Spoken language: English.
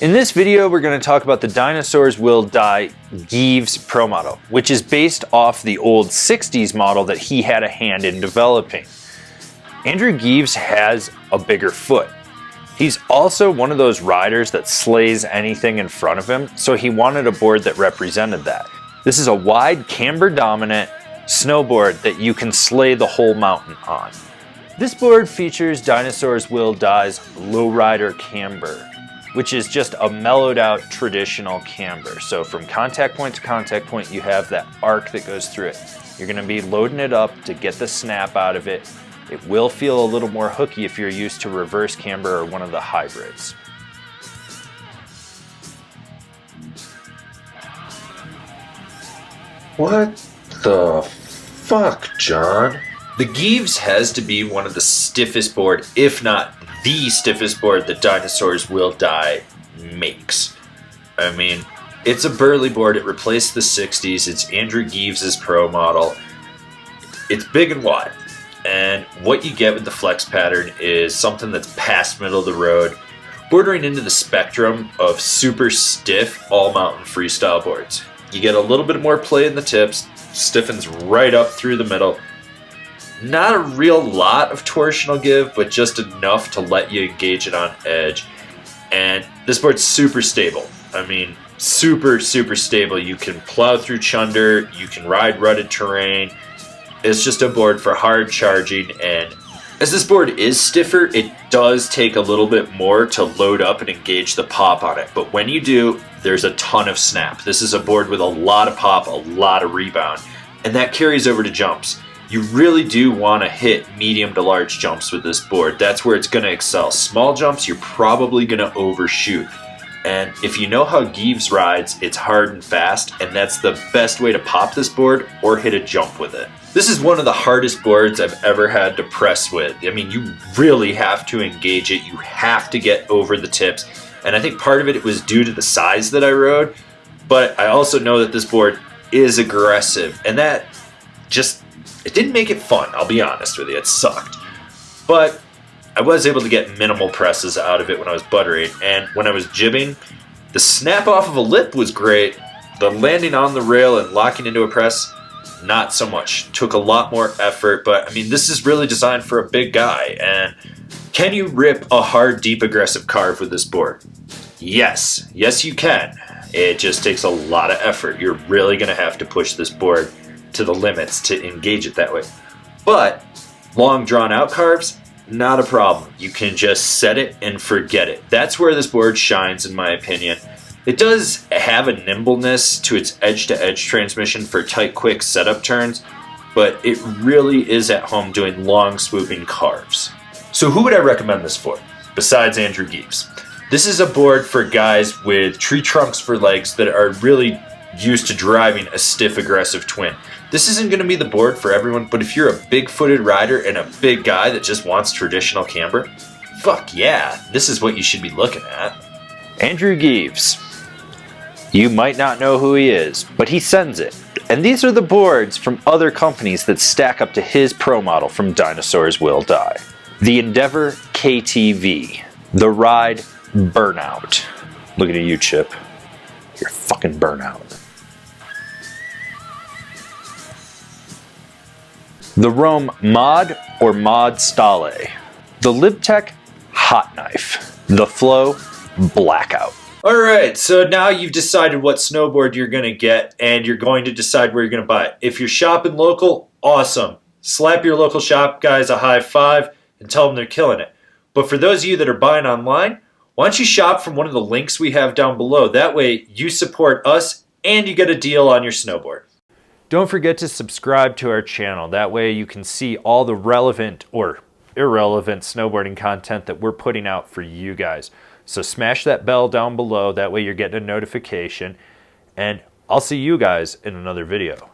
In this video, we're going to talk about the Dinosaurs Will Die Geeves Pro model, which is based off the old 60s model that he had a hand in developing. Andrew Geeves has a bigger foot. He's also one of those riders that slays anything in front of him, so he wanted a board that represented that. This is a wide camber dominant snowboard that you can slay the whole mountain on. This board features Dinosaurs Will Die's Rider Camber, which is just a mellowed out traditional camber. So from contact point to contact point, you have that arc that goes through it. You're gonna be loading it up to get the snap out of it. It will feel a little more hooky if you're used to reverse camber or one of the hybrids. What the fuck, John? The Geeves has to be one of the stiffest board, if not the stiffest board that Dinosaurs Will Die makes. I mean, it's a burly board. It replaced the 60s. It's Andrew Geeves' pro model. It's big and wide. And what you get with the flex pattern is something that's past middle of the road, bordering into the spectrum of super stiff all-mountain freestyle boards. You get a little bit more play in the tips, stiffens right up through the middle. Not a real lot of torsional give, but just enough to let you engage it on edge. And this board's super stable. I mean, super stable. You can plow through chunder, you can ride rutted terrain. It's just a board for hard charging, and as this board is stiffer, it does take a little bit more to load up and engage the pop on it. But when you do, there's a ton of snap. This is a board with a lot of pop, a lot of rebound, and that carries over to jumps. You really do want to hit medium to large jumps with this board. That's where it's going to excel. Small jumps, you're probably going to overshoot. And if you know how Geeves rides, it's hard and fast, and that's the best way to pop this board or hit a jump with it. This is one of the hardest boards I've ever had to press with. I mean, you really have to engage it. You have to get over the tips. And I think part of it was due to the size that I rode, but I also know that this board is aggressive, and that just, it didn't make it fun, I'll be honest with you. It sucked. But I was able to get minimal presses out of it when I was buttering, and when I was jibbing, the snap off of a lip was great. The landing on the rail and locking into a press, not so much. Took a lot more effort, but I mean, this is really designed for a big guy. And can you rip a hard, deep, aggressive carve with this board? Yes. Yes, you can. It just takes a lot of effort. You're really going to have to push this board to the limits to engage it that way. But long, drawn-out carves, not a problem. You can just set it and forget it. That's where this board shines, in my opinion. It does have a nimbleness to its edge-to-edge transmission for tight, quick setup turns, but it really is at home doing long, swooping carves. So who would I recommend this for, besides Andrew Geeves? This is a board for guys with tree trunks for legs that are really used to driving a stiff, aggressive twin. This isn't going to be the board for everyone, but if you're a big-footed rider and a big guy that just wants traditional camber, fuck yeah, this is what you should be looking at. Andrew Geeves. You might not know who he is, but he sends it. And these are the boards from other companies that stack up to his pro model from Dinosaurs Will Die. The Endeavor KTV. The Ride Burnout. Looking at you, Chip. You're fucking burnout. The Rome Mod or Mod Stale. The Libtech Hot Knife. The Flow Blackout. Alright, so now you've decided what snowboard you're going to get, and you're going to decide where you're going to buy it. If you're shopping local, awesome. Slap your local shop guys a high five and tell them they're killing it. But for those of you that are buying online, why don't you shop from one of the links we have down below? That way you support us and you get a deal on your snowboard. Don't forget to subscribe to our channel. That way you can see all the relevant or irrelevant snowboarding content that we're putting out for you guys. So smash that bell down below. That way you're getting a notification. And I'll see you guys in another video.